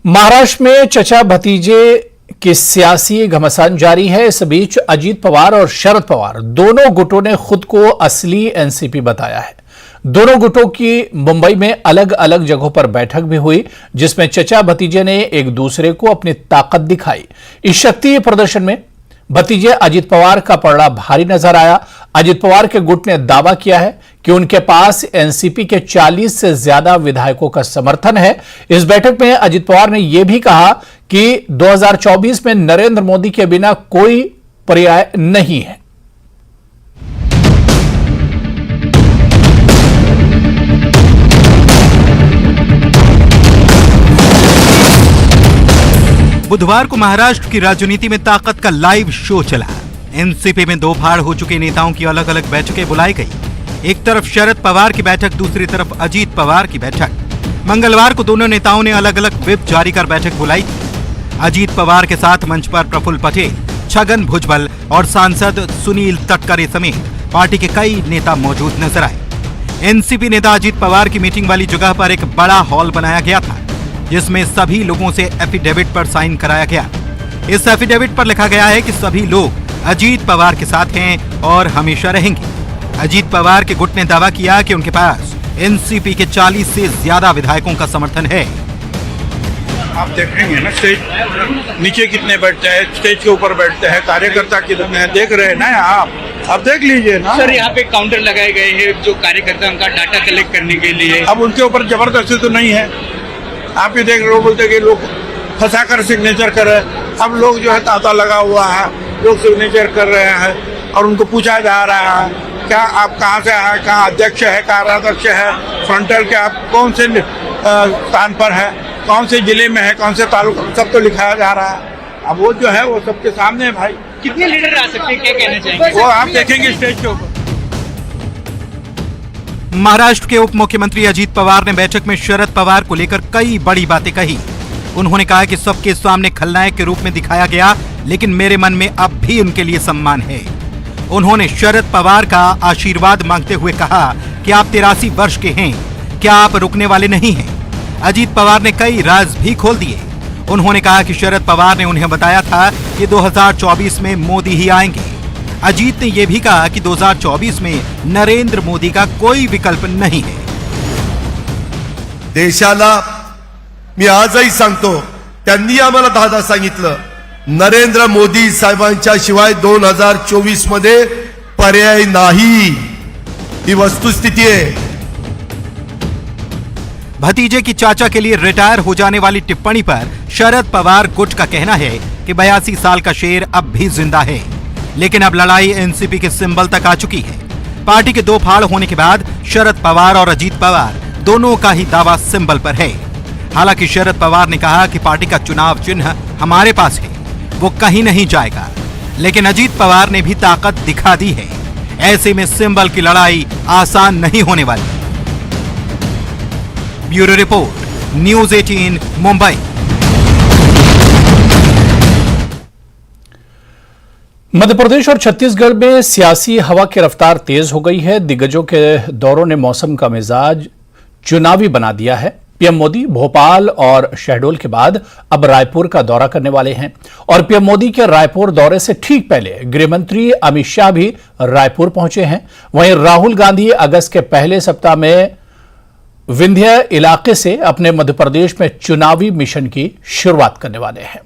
महाराष्ट्र में चचा भतीजे की सियासी घमासान जारी है। इस बीच अजीत पवार और शरद पवार दोनों गुटों ने खुद को असली एनसीपी बताया है। दोनों गुटों की मुंबई में अलग अलग जगहों पर बैठक भी हुई, जिसमें चचा भतीजे ने एक दूसरे को अपनी ताकत दिखाई। इस शक्ति प्रदर्शन में भतीजे अजीत पवार का पलड़ा भारी नजर आया। अजीत पवार के गुट ने दावा किया है कि उनके पास एनसीपी के 40 से ज्यादा विधायकों का समर्थन है। इस बैठक में अजीत पवार ने यह भी कहा कि 2024 में नरेंद्र मोदी के बिना कोई पर्याय नहीं है। बुधवार को महाराष्ट्र की राजनीति में ताकत का लाइव शो चला। एनसीपी में दो फाड़ हो चुके नेताओं की अलग अलग बैठकें बुलाई गई। एक तरफ शरद पवार की बैठक, दूसरी तरफ अजीत पवार की बैठक। मंगलवार को दोनों नेताओं ने अलग अलग व्हिप जारी कर बैठक बुलाई। अजीत पवार के साथ मंच पर प्रफुल्ल पटेल, छगन भुजबल और सांसद सुनील तटकरे समेत पार्टी के कई नेता मौजूद नजर आए। एनसीपी नेता अजीत पवार की मीटिंग वाली जगह पर एक बड़ा हॉल बनाया गया था, जिसमें सभी लोगों से एफिडेविट पर साइन कराया गया। इस एफिडेविट पर लिखा गया है कि सभी लोग अजीत पवार के साथ हैं और हमेशा रहेंगे। अजीत पवार के गुट ने दावा किया कि उनके पास एनसीपी के 40 से ज्यादा विधायकों का समर्थन है। आप देखेंगे ना, स्टेज नीचे कितने बैठते हैं, स्टेज के ऊपर बैठते हैं, कार्यकर्ता कितने हैं, देख रहे हैं ना आप देख लीजिए ना। सर, यहाँ पे काउंटर लगाए गए हैं जो कार्यकर्ता उनका डाटा कलेक्ट करने के लिए। अब उनके ऊपर जबरदस्ती तो नहीं है। आप ये देख रहे हो, बोलते कि लोग फंसा कर सिग्नेचर कर रहे हैं। अब लोग जो है तांता लगा हुआ है, लोग सिग्नेचर कर रहे हैं और उनको पूछा जा रहा है क्या आप कहाँ से है, कहाँ अध्यक्ष है, कार्याध्यक्ष है, फ्रंटल के आप कौन से स्थान पर है, कौन से जिले में है, कौन से तालुका, सब तो लिखाया जा रहा है। अब वो जो है वो सबके सामने है भाई। कितने लीडर आ सकते हैं, क्या कहना चाहेंगे? वो आप देखेंगे स्टेज के ऊपर। महाराष्ट्र के उप मुख्यमंत्री अजीत पवार ने बैठक में शरद पवार को लेकर कई बड़ी बातें कही। उन्होंने कहा कि सबके सामने खलनायक के रूप में दिखाया गया, लेकिन मेरे मन में अब भी उनके लिए सम्मान है। उन्होंने शरद पवार का आशीर्वाद मांगते हुए कहा कि आप 83 वर्ष के हैं, क्या आप रुकने वाले नहीं हैं? अजीत पवार ने कई राज भी खोल दिए। उन्होंने कहा कि शरद पवार ने उन्हें बताया था कि 2024 में मोदी ही आएंगे। अजीत ने यह भी कहा कि 2024 में नरेंद्र मोदी का कोई विकल्प नहीं है। देशाला मी आजही सांगतो, त्यांनी आम्हाला दादा सांगितलं, नरेंद्र मोदी साहेबांच्या शिवाय 2024 मध्ये पर्याय नाही। ही वस्तुस्थिती है। भतीजे की चाचा के लिए रिटायर हो जाने वाली टिप्पणी पर शरद पवार गुट का कहना है कि 82 साल का शेर अब भी जिंदा है, लेकिन अब लड़ाई एनसीपी के सिंबल तक आ चुकी है। पार्टी के दो फाड़ होने के बाद शरद पवार और अजीत पवार दोनों का ही दावा सिंबल पर है। हालांकि शरद पवार ने कहा कि पार्टी का चुनाव चिन्ह हमारे पास है, वो कहीं नहीं जाएगा, लेकिन अजीत पवार ने भी ताकत दिखा दी है। ऐसे में सिंबल की लड़ाई आसान नहीं होने वाली। Bureau report, news 18 Mumbai. Madhya Pradesh और छत्तीसगढ़ में सियासी हवा की रफ्तार तेज हो गई है। दिग्गजों के दौरों ने मौसम का मिजाज चुनावी बना दिया है। पीएम मोदी भोपाल और शहडोल के बाद अब रायपुर का दौरा करने वाले हैं और पीएम मोदी के रायपुर दौरे से ठीक पहले गृहमंत्री अमित शाह भी रायपुर पहुंचे हैं। वहीं राहुल गांधी अगस्त के पहले सप्ताह में विंध्य इलाके से अपने मध्य प्रदेश में चुनावी मिशन की शुरुआत करने वाले हैं।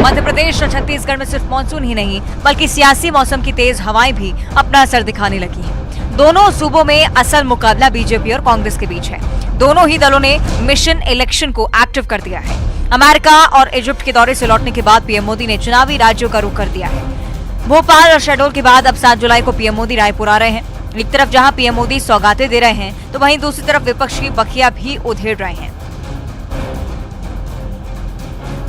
मध्य प्रदेश और छत्तीसगढ़ में सिर्फ मानसून ही नहीं बल्कि सियासी मौसम की तेज हवाएं भी अपना असर दिखाने लगी हैं। दोनों सूबों में असल मुकाबला बीजेपी और कांग्रेस के बीच है। दोनों ही दलों ने मिशन इलेक्शन को एक्टिव कर दिया है। अमेरिका और इजिप्ट के दौरे से लौटने के बाद पीएम मोदी ने चुनावी राज्यों का रुख कर दिया है। भोपाल और शहडोल के बाद अब 7 जुलाई को पीएम मोदी रायपुर आ रहे हैं। एक तरफ जहां पीएम मोदी सौगातें दे रहे हैं, तो वहीं दूसरी तरफ विपक्ष की बखिया भी उधेड़ रहे हैं।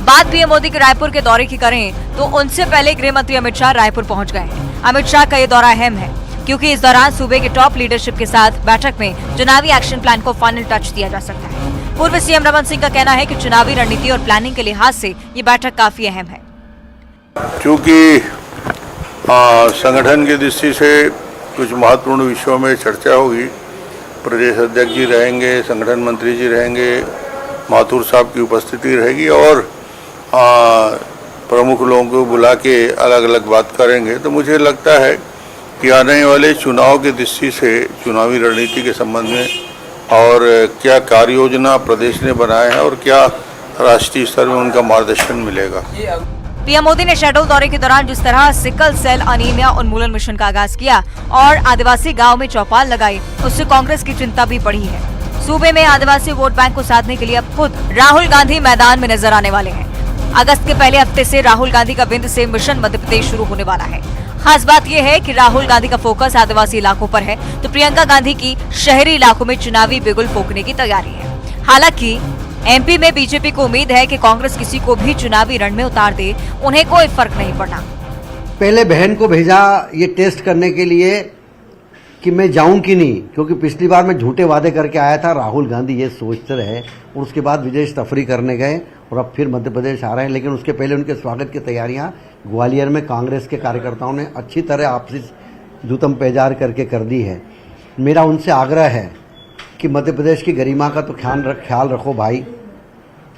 बात पीएम मोदी के रायपुर के दौरे की करें तो उनसे पहले गृह मंत्री अमित शाह रायपुर पहुंच गए हैं। अमित शाह का ये दौरा अहम है क्योंकि इस दौरान सूबे के टॉप लीडरशिप के साथ बैठक में चुनावी एक्शन प्लान को फाइनल टच दिया जा सकता है। पूर्व सीएम रमन सिंह का कहना है कि चुनावी रणनीति और प्लानिंग के लिहाज से ये बैठक काफी अहम है। क्योंकि संगठन की दृष्टि से कुछ महत्वपूर्ण विषयों में चर्चा होगी। प्रदेश अध्यक्ष जी रहेंगे, संगठन मंत्री जी रहेंगे, माथुर साहब की उपस्थिति रहेगी और प्रमुख लोगों को बुला के अलग अलग बात करेंगे। तो मुझे लगता है कि आने वाले चुनाव की दृष्टि से चुनावी रणनीति के संबंध में और क्या कार्य योजना प्रदेश ने बनाया है और क्या राष्ट्रीय स्तर में उनका मार्गदर्शन मिलेगा। पीएम मोदी ने शहडोल दौरे के दौरान जिस तरह सिकल सेल अनीमिया उन्मूलन मिशन का आगाज किया और आदिवासी गांव में चौपाल लगाई, उससे कांग्रेस की चिंता भी बढ़ी है। सूबे में आदिवासी वोट बैंक को साधने के लिए अब खुद राहुल गांधी मैदान में नजर आने वाले हैं। अगस्त के पहले हफ्ते से राहुल गांधी का विंध्य से मिशन मध्य प्रदेश शुरू होने वाला है। खास बात यह है कि राहुल गांधी का फोकस आदिवासी इलाकों पर है, तो प्रियंका गांधी की शहरी इलाकों में चुनावी बिगुल फूंकने की तैयारी है। हालांकि एमपी में बीजेपी को उम्मीद है कि कांग्रेस किसी को भी चुनावी रण में उतार दे, उन्हें कोई फर्क नहीं पड़ना। पहले बहन को भेजा ये टेस्ट करने के लिए कि मैं जाऊं कि नहीं, क्योंकि पिछली बार मैं झूठे वादे करके आया था। राहुल गांधी ये सोचते रहे और उसके बाद विदेश तफरी करने गए और अब फिर मध्य प्रदेश आ रहे हैं। लेकिन उसके पहले उनके स्वागत की तैयारियां ग्वालियर में कांग्रेस के कार्यकर्ताओं ने अच्छी तरह आपसी जूतम पेजार करके कर दी है। मेरा उनसे आग्रह है कि मध्य प्रदेश की गरिमा का तो ख्याल रखो भाई।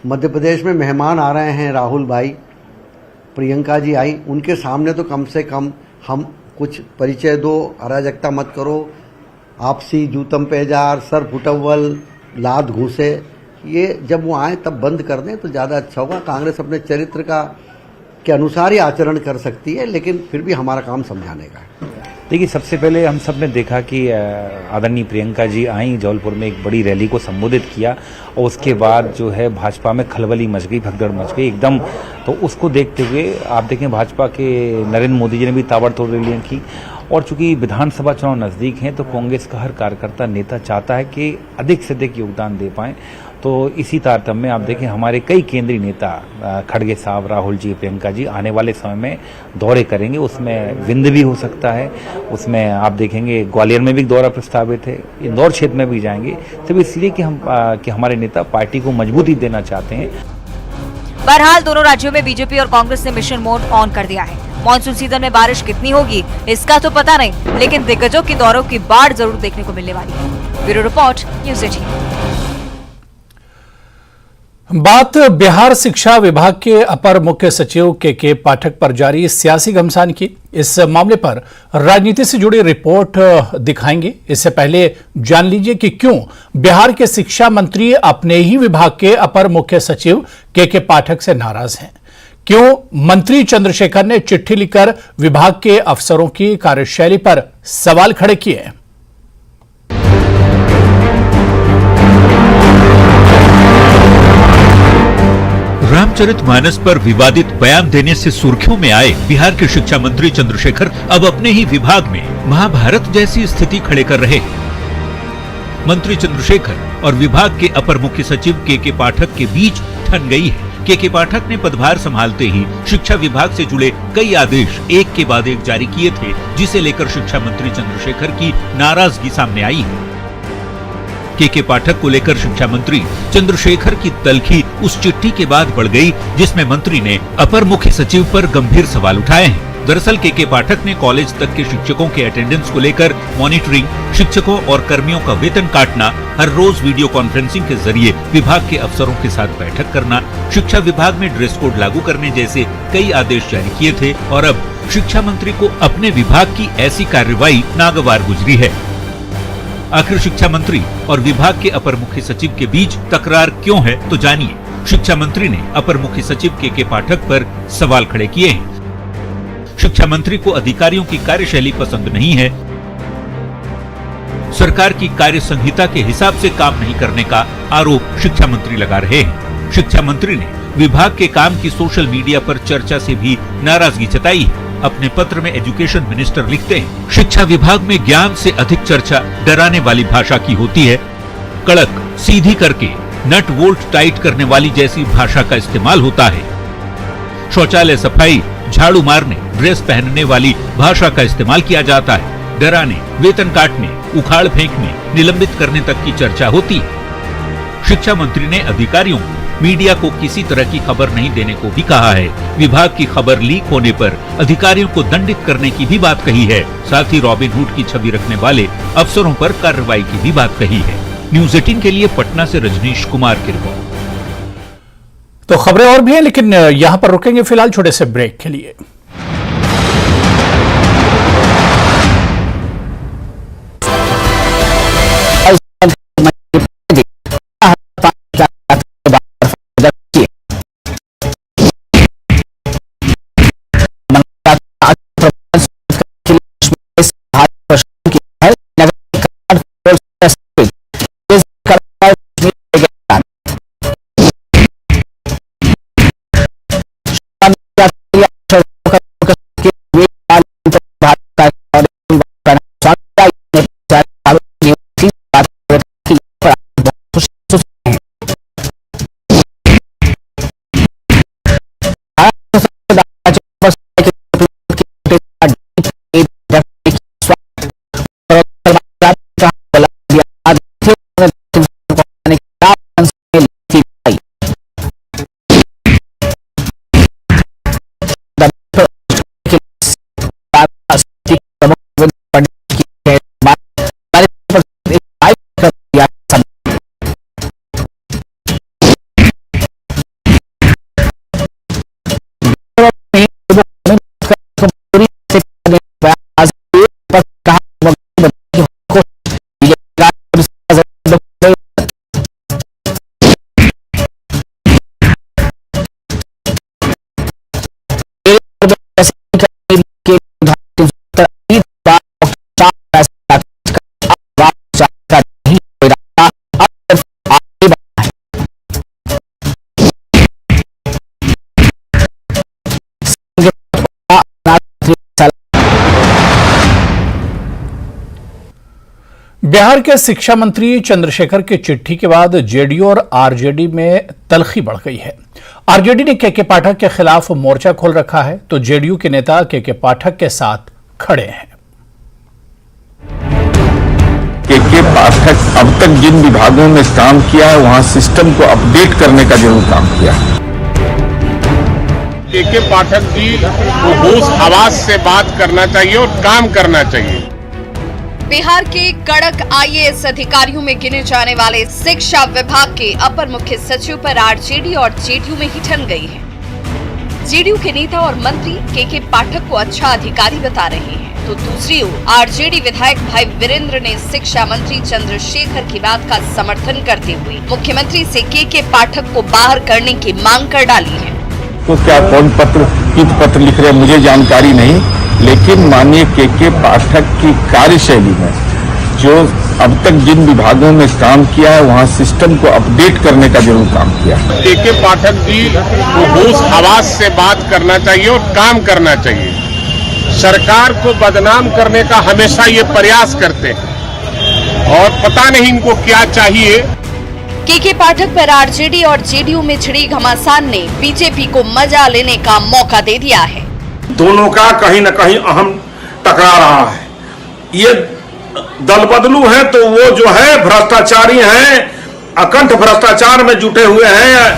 मध्य प्रदेश में मेहमान आ रहे हैं, राहुल भाई, प्रियंका जी आई, उनके सामने तो कम से कम हम कुछ परिचय दो, अराजकता मत करो, आपसी जूतम पेजार, सर फुटअव्वल, लात घूसे, ये जब वो आए तब बंद कर दें तो ज़्यादा अच्छा होगा। कांग्रेस अपने चरित्र के अनुसार ही आचरण कर सकती है, लेकिन फिर भी हमारा काम समझाने का है। देखिए, सबसे पहले हम सब ने देखा कि आदरणीय प्रियंका जी आई, जौलपुर में एक बड़ी रैली को संबोधित किया और उसके बाद जो है भाजपा में खलबली मच गई, भगदड़ मच गई एकदम। तो उसको देखते हुए आप देखें भाजपा के नरेंद्र मोदी जी ने भी ताबड़तोड़ रैलियां की और चूंकि विधानसभा चुनाव नज़दीक हैं तो कांग्रेस का हर कार्यकर्ता नेता चाहता है कि अधिक से अधिक योगदान दे पाएं। तो इसी तारतम्य में आप देखें हमारे कई केंद्रीय नेता खड़गे साहब, राहुल जी, प्रियंका जी आने वाले समय में दौरे करेंगे। उसमें विंध्य भी हो सकता है, उसमें आप देखेंगे ग्वालियर में भी दौरा प्रस्तावित है, इंदौर क्षेत्र में भी जाएंगे। सब इसलिए कि हमारे नेता पार्टी को मजबूती देना चाहते हैं। बहरहाल दोनों राज्यों में बीजेपी और कांग्रेस ने मिशन मोड ऑन कर दिया है। मॉनसून सीजन में बारिश कितनी होगी इसका तो पता नहीं, लेकिन दिग्गजों के दौरों की बाढ़ जरूर देखने को मिलने वाली है। Bureau report, news 18। बात बिहार शिक्षा विभाग के अपर मुख्य सचिव के पाठक पर जारी सियासी घमासान की। इस मामले पर राजनीति से जुड़ी रिपोर्ट दिखाएंगे। इससे पहले जान लीजिए कि क्यों बिहार के शिक्षा मंत्री अपने ही विभाग के अपर मुख्य सचिव के पाठक से नाराज हैं। क्यों मंत्री चंद्रशेखर ने चिट्ठी लिखकर विभाग के अफसरों की कार्यशैली पर सवाल खड़े किए हैं। रामचरितमानस पर विवादित बयान देने से सुर्खियों में आए बिहार के शिक्षा मंत्री चंद्रशेखर अब अपने ही विभाग में महाभारत जैसी स्थिति खड़े कर रहे हैं। मंत्री चंद्रशेखर और विभाग के अपर मुख्य सचिव के पाठक के बीच ठन गई है। के पाठक ने पदभार संभालते ही शिक्षा विभाग से जुड़े कई आदेश एक के बाद एक जारी किए थे, जिसे लेकर शिक्षा मंत्री चंद्रशेखर की नाराजगी सामने आई है। के पाठक को लेकर शिक्षा मंत्री चंद्रशेखर की तल्खी उस चिट्ठी के बाद बढ़ गई, जिसमें मंत्री ने अपर मुख्य सचिव पर गंभीर सवाल उठाए हैं। दरअसल के पाठक ने कॉलेज तक के शिक्षकों के अटेंडेंस को लेकर मॉनिटरिंग, शिक्षकों और कर्मियों का वेतन काटना, हर रोज वीडियो कॉन्फ्रेंसिंग के जरिए विभाग के अफसरों के साथ बैठक करना, शिक्षा विभाग में ड्रेस कोड लागू करने जैसे कई आदेश जारी किए थे और अब शिक्षा मंत्री को अपने विभाग की ऐसी कार्रवाई नागवार गुजरी है। आखिर शिक्षा मंत्री और विभाग के अपर मुख्य सचिव के बीच तकरार क्यों है, तो जानिए। शिक्षा मंत्री ने अपर मुख्य सचिव के पाठक पर सवाल खड़े किए हैं। शिक्षा मंत्री को अधिकारियों की कार्यशैली पसंद नहीं है, सरकार की कार्य संहिता के हिसाब से काम नहीं करने का आरोप शिक्षा मंत्री लगा रहे हैं। शिक्षा मंत्री ने विभाग के काम की सोशल मीडिया पर चर्चा से भी नाराजगी जताई है। अपने पत्र में एजुकेशन मिनिस्टर लिखते हैं, शिक्षा विभाग में ज्ञान से अधिक चर्चा डराने वाली भाषा की होती है। कड़क, सीधी करके नट वोल्ट टाइट करने वाली जैसी भाषा का इस्तेमाल होता है। शौचालय सफाई, झाड़ू मारने, ड्रेस पहनने वाली भाषा का इस्तेमाल किया जाता है। डराने, वेतन काटने, उखाड़ फेंकने, निलंबित करने तक की चर्चा होती है। शिक्षा मंत्री ने अधिकारियों को मीडिया को किसी तरह की खबर नहीं देने को भी कहा है। विभाग की खबर लीक होने पर अधिकारियों को दंडित करने की भी बात कही है। साथ ही रॉबिनहुड की छवि रखने वाले अफसरों पर कार्रवाई की भी बात कही है। न्यूज 18 के लिए पटना से रजनीश कुमार की रिपोर्ट। तो खबरें और भी हैं, लेकिन यहां पर रुकेंगे फिलहाल छोटे से ब्रेक के लिए। बिहार के शिक्षा मंत्री चंद्रशेखर की चिट्ठी के बाद जेडीयू और आरजेडी में तलखी बढ़ गई है। आरजेडी ने के पाठक के खिलाफ मोर्चा खोल रखा है, तो जेडीयू के नेता के पाठक के साथ खड़े हैं। के पाठक अब तक जिन विभागों में काम किया है वहां सिस्टम को अपडेट करने का जरूर काम किया है। के पाठक जी को होश आवाज से बात करना चाहिए और काम करना चाहिए। बिहार के कड़क आईएएस अधिकारियों में गिने जाने वाले शिक्षा विभाग के अपर मुख्य सचिव पर आरजेडी और जेडीयू में ही ठन गई है। जेडीयू के नेता और मंत्री के पाठक को अच्छा अधिकारी बता रहे हैं, तो दूसरी ओर आरजेडी विधायक भाई वीरेंद्र ने शिक्षा मंत्री चंद्रशेखर की बात का समर्थन करते हुए मुख्यमंत्री से के पाठक को बाहर करने की मांग कर डाली है। तो क्या कौन पत्र किस पत्र लिख रहे हैं मुझे जानकारी नहीं, लेकिन माननीय के पाठक की कार्यशैली में जो अब तक जिन विभागों में काम किया है वहां सिस्टम को अपडेट करने का जरूर काम किया है। के पाठक जी को होश आवाज से बात करना चाहिए और काम करना चाहिए। सरकार को बदनाम करने का हमेशा ये प्रयास करते हैं और पता नहीं इनको क्या चाहिए। के पाठक पर आरजेडी और जेडीयू में छिड़ी घमासान ने बीजेपी को मजा लेने का मौका दे दिया है। दोनों का कहीं न कहीं अहम टकरा रहा है। ये दल बदलू है तो वो जो है भ्रष्टाचारी हैं, अकंठ भ्रष्टाचार में जुटे हुए हैं।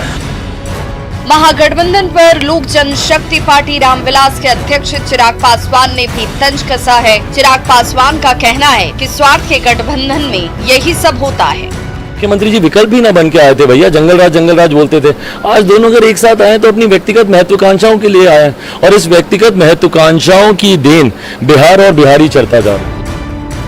महागठबंधन पर लोक जनशक्ति पार्टी रामविलास के अध्यक्ष चिराग पासवान ने भी तंज कसा है। चिराग पासवान का कहना है कि स्वार्थ के गठबंधन में यही सब होता है। मुख्यमंत्री जी विकल्प ही ना बन के आए थे भैया, जंगल राज बोलते थे। आज दोनों अगर एक साथ आए तो अपनी व्यक्तिगत महत्वाकांक्षाओं के लिए आए, और इस व्यक्तिगत महत्वाकांक्षाओं की देन बिहार और बिहारी चलता जा रहा है।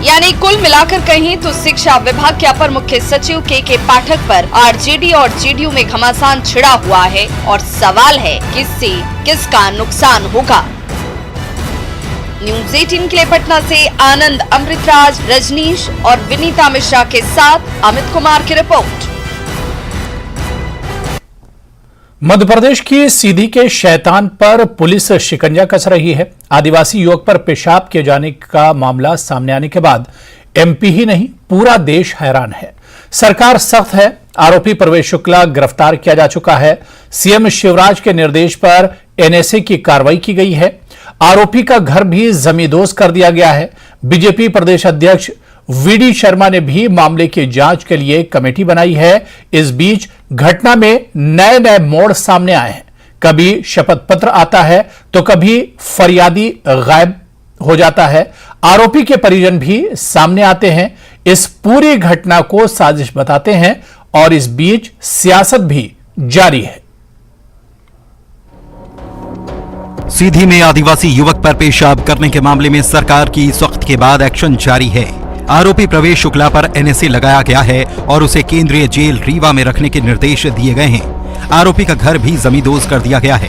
यानी कुल मिलाकर कहें तो शिक्षा विभाग के अपर मुख्य सचिव के पाठक पर आरजेडी और जेडीयू में घमासान छिड़ा हुआ है, और सवाल है किससे किसका नुकसान होगा। न्यूज 18 के लिए पटना से आनंद, अमृतराज, रजनीश और विनीता मिश्रा के साथ अमित कुमार की रिपोर्ट। मध्य प्रदेश की सीधी के शैतान पर पुलिस शिकंजा कस रही है। आदिवासी युवक पर पेशाब किए जाने का मामला सामने आने के बाद एमपी ही नहीं पूरा देश हैरान है। सरकार सख्त है। आरोपी प्रवेश शुक्ला गिरफ्तार किया जा चुका है। सीएम शिवराज के निर्देश पर एनएसए की कार्रवाई की गई है। आरोपी का घर भी जमींदोज कर दिया गया है। बीजेपी प्रदेश अध्यक्ष वीडी शर्मा ने भी मामले की जांच के लिए कमेटी बनाई है। इस बीच घटना में नए नए मोड़ सामने आए हैं। कभी शपथ पत्र आता है तो कभी फरियादी गायब हो जाता है। आरोपी के परिजन भी सामने आते हैं, इस पूरी घटना को साजिश बताते हैं और इस बीच सियासत भी जारी है। सीधी में आदिवासी युवक पर पेशाब करने के मामले में सरकार की इस वक्त के बाद एक्शन जारी है। आरोपी प्रवेश शुक्ला पर एनएसए लगाया गया है और उसे केंद्रीय जेल रीवा में रखने के निर्देश दिए गए हैं। आरोपी का घर भी जमींदोज कर दिया गया है।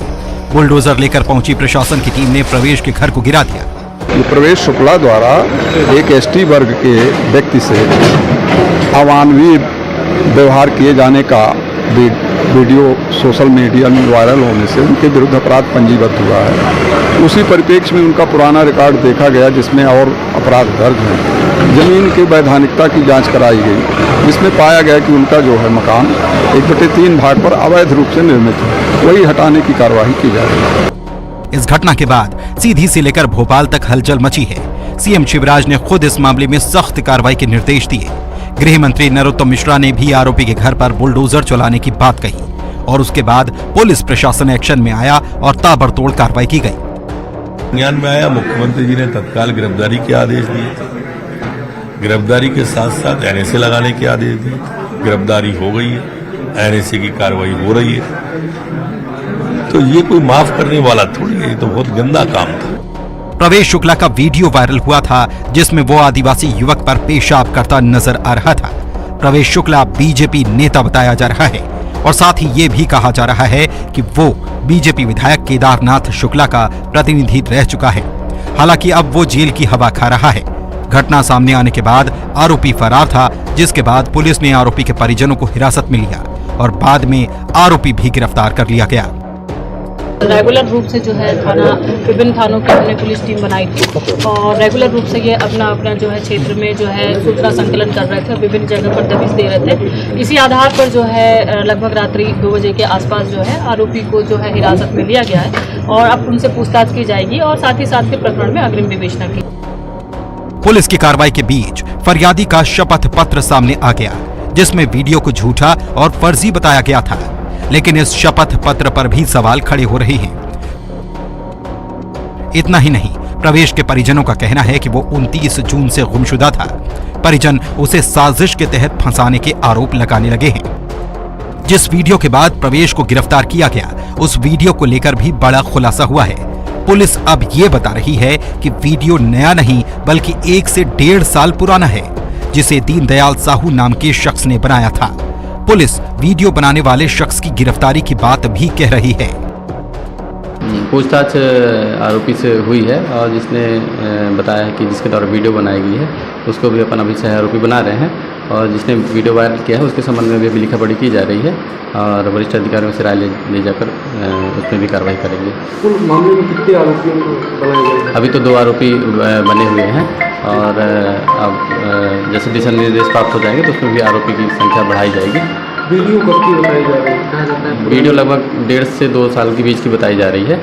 बुलडोजर लेकर पहुंची प्रशासन की टीम ने प्रवेश के घर को गिरा दिया। प्रवेश शुक्ला द्वारा एक एसटी वर्ग के व्यक्ति से अमानवीय व्यवहार किए जाने का वीडियो सोशल मीडिया में वायरल होने से उनके विरुद्ध अपराध पंजीबद्ध हुआ है। उसी परिप्रेक्ष्य में उनका पुराना रिकॉर्ड देखा गया जिसमें और अपराध दर्ज हैं। जमीन की वैधानिकता की जांच कराई गई जिसमें पाया गया कि उनका जो है मकान 1/3 भाग पर अवैध रूप से निर्मित है, वही हटाने की कार्रवाई की जा रही है। इस घटना के बाद सीधी से लेकर भोपाल तक हलचल मची है। सीएम शिवराज ने खुद इस मामले में सख्त कार्रवाई के निर्देश दिए। गृह मंत्री नरोत्तम मिश्रा ने भी आरोपी के घर पर बुलडोजर चलाने की बात कही और उसके बाद पुलिस प्रशासन एक्शन में आया और ताबड़तोड़ कार्रवाई की गई। ज्ञान में आया, मुख्यमंत्री जी ने तत्काल गिरफ्तारी के आदेश दिए। गिरफ्तारी के साथ साथ एनएसए लगाने के आदेश दिए। गिरफ्तारी हो गई है, एनएसए की कार्रवाई हो रही है। तो ये कोई माफ करने वाला थोड़ी है, ये तो बहुत गंदा काम था। प्रवेश शुक्ला का वीडियो वायरल हुआ था जिसमें वो आदिवासी युवक पर पेशाब करता नजर आ रहा था। प्रवेश शुक्ला बीजेपी नेता बताया जा रहा है और साथ ही ये भी कहा जा रहा है कि वो बीजेपी विधायक केदारनाथ शुक्ला का प्रतिनिधि रह चुका है। हालांकि अब वो जेल की हवा खा रहा है। घटना सामने आने के बाद आरोपी फरार था, जिसके बाद पुलिस ने आरोपी के परिजनों को हिरासत में लिया और बाद में आरोपी भी गिरफ्तार कर लिया गया। रेगुलर रूप से जो है विभिन्न थानों की हमने पुलिस टीम बनाई थी और रेगुलर रूप से ये अपना जो है क्षेत्र में जो है सूचना संकलन कर रहे थे, विभिन्न जगह पर दबिश दे रहे थे। इसी आधार पर जो है लगभग रात्रि 2 बजे के आसपास जो है आरोपी को जो है हिरासत में लिया गया है और अब उनसे पूछताछ की जाएगी और साथ ही साथ के प्रकरण में अग्रिम विवेचना की। पुलिस की कार्रवाई के बीच फरियादी का शपथ पत्र सामने आ गया जिसमें वीडियो को झूठा और फर्जी बताया गया था, लेकिन इस शपथ पत्र पर भी सवाल खड़े हो रहे हैं। इतना ही नहीं, प्रवेश के परिजनों का कहना है कि वो 29 जून से गुमशुदा था। परिजन उसे साजिश के तहत फंसाने के आरोप लगाने लगे हैं। जिस वीडियो के बाद प्रवेश को गिरफ्तार किया गया, उस वीडियो को लेकर भी बड़ा खुलासा हुआ है। पुलिस अब ये बता रही है कि वीडियो नया नहीं बल्कि 1 से 1.5 साल पुराना है, जिसे दीनदयाल साहू नाम के शख्स ने बनाया था। पुलिस वीडियो बनाने वाले शख्स की गिरफ्तारी की बात भी कह रही है। पूछताछ आरोपी से हुई है और जिसने बताया कि जिसके द्वारा वीडियो बनाई गई है उसको भी अपन अभी सह आरोपी बना रहे हैं और जिसने वीडियो वायरल किया है उसके संबंध में भी अभी लिखा पढ़ी की जा रही है और वरिष्ठ अधिकारियों से राय ले जाकर उसमें भी कार्रवाई करेंगे। कुल मामले में कितने आरोपियों को बनाए गए? अभी तो 2 आरोपी बने हुए हैं और अब जैसे दिशा निर्देश प्राप्त हो जाएंगे तो उसमें भी आरोपी की संख्या बढ़ाई जाएगी। वीडियो कब की बताई जा रही है? वीडियो लगभग 1.5 से 2 साल के बीच की बताई जा रही है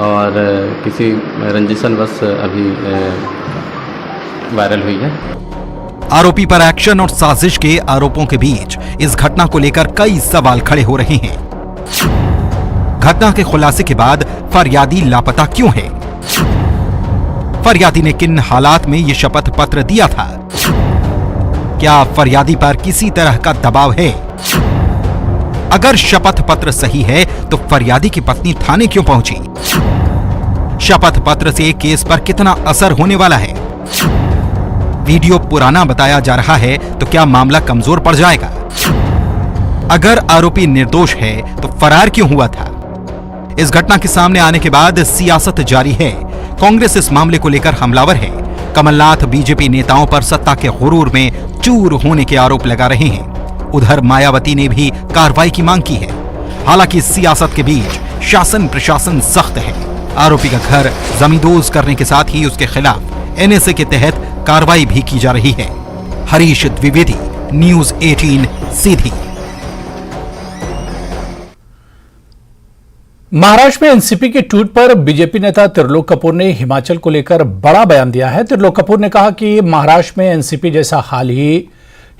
और किसी रंजिशनवश अभी वायरल हुई है। आरोपी पर एक्शन और साजिश के आरोपों के बीच इस घटना को लेकर कई सवाल खड़े हो रहे हैं। घटना के खुलासे के बाद फरियादी लापता क्यों है? फरियादी ने किन हालात में ये शपथ पत्र दिया था? क्या फरियादी पर किसी तरह का दबाव है? अगर शपथ पत्र सही है तो फरियादी की पत्नी थाने क्यों पहुंची? शपथ पत्र से केस पर कितना असर होने वाला है? वीडियो पुराना बताया जा रहा है तो क्या मामला कमजोर पड़ जाएगा? अगर आरोपी निर्दोष है तो फरार क्यों हुआ था? इस घटना के सामने आने के बाद सियासत जारी है। कांग्रेस इस मामले को लेकर हमलावर है। कमलनाथ बीजेपी नेताओं पर सत्ता के गुरूर में चूर होने के आरोप लगा रहे हैं। उधर मायावती ने भी कार्रवाई की मांग की है। हालांकि सियासत के बीच शासन प्रशासन सख्त है। आरोपी का घर जमींदोज करने के साथ ही उसके खिलाफ एनएसए के तहत कार्रवाई भी की जा रही है। हरीश द्विवेदी, न्यूज़ 18 सीधी। महाराष्ट्र में एनसीपी के ट्वीट पर बीजेपी नेता त्रिलोक कपूर ने हिमाचल को लेकर बड़ा बयान दिया है। त्रिलोक कपूर ने कहा कि महाराष्ट्र में एनसीपी जैसा हाल ही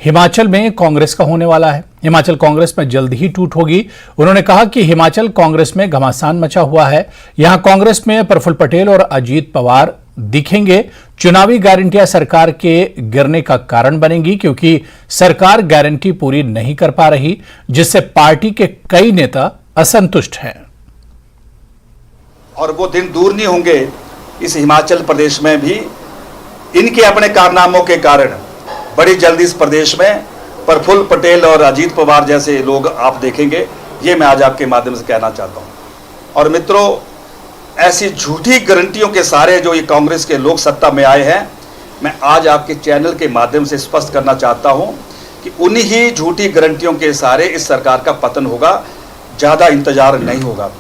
हिमाचल में कांग्रेस का होने वाला है। हिमाचल कांग्रेस में जल्द ही टूट होगी। उन्होंने कहा कि हिमाचल कांग्रेस में घमासान मचा हुआ है। यहां कांग्रेस में प्रफुल्ल पटेल और अजीत पवार दिखेंगे। चुनावी गारंटियां सरकार के गिरने का कारण बनेंगी, क्योंकि सरकार गारंटी पूरी नहीं कर पा रही, जिससे पार्टी के कई नेता असंतुष्ट हैं। और वो दिन दूर नहीं होंगे इस हिमाचल प्रदेश में भी इनके अपने कारनामों के कारण बड़ी जल्दी इस प्रदेश में प्रफुल्ल पटेल और अजीत पवार जैसे लोग आप देखेंगे। ये मैं आज आपके माध्यम से कहना चाहता हूं। और मित्रों, ऐसी झूठी गारंटियों के सहारे जो ये कांग्रेस के लोग सत्ता में आए हैं, मैं आज आपके चैनल के माध्यम से स्पष्ट करना चाहता हूं कि उन्हीं ही झूठी गारंटियों के सहारे इस सरकार का पतन होगा। ज्यादा इंतजार नहीं होगा।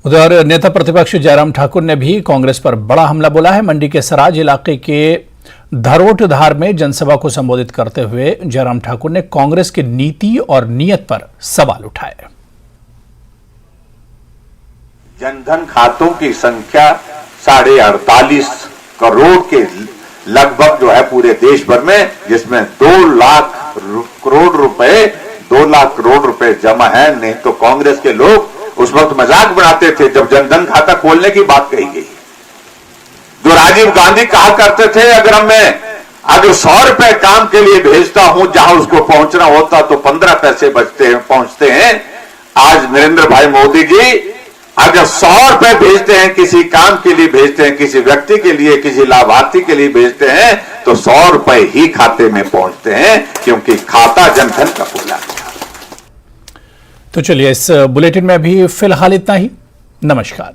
उधर नेता प्रतिपक्ष जयराम ठाकुर ने भी कांग्रेस पर बड़ा हमला बोला है। मंडी के सराज इलाके के धरोटधार में जनसभा को संबोधित करते हुए जयराम ठाकुर ने कांग्रेस की नीति और नीयत पर सवाल उठाए। जनधन खातों की संख्या 48.5 करोड़ के लगभग जो है पूरे देश भर में, जिसमें 2 लाख करोड़ रुपए जमा है। नहीं तो कांग्रेस के लोग उस वक्त मजाक बनाते थे जब जनधन खाता खोलने की बात कही गई। जो राजीव गांधी कहा करते थे, अगर 100 रुपए काम के लिए भेजता हूं, जहां उसको पहुंचना होता तो 15 पैसे पहुंचते हैं। आज नरेंद्र भाई मोदी जी अगर 100 रुपए भेजते हैं, किसी काम के लिए भेजते हैं, किसी व्यक्ति के लिए, किसी लाभार्थी के लिए भेजते हैं, तो 100 रुपए ही खाते में पहुंचते हैं, क्योंकि खाता जनधन का खुला है। तो चलिए, इस बुलेटिन में अभी फिलहाल इतना ही। नमस्कार।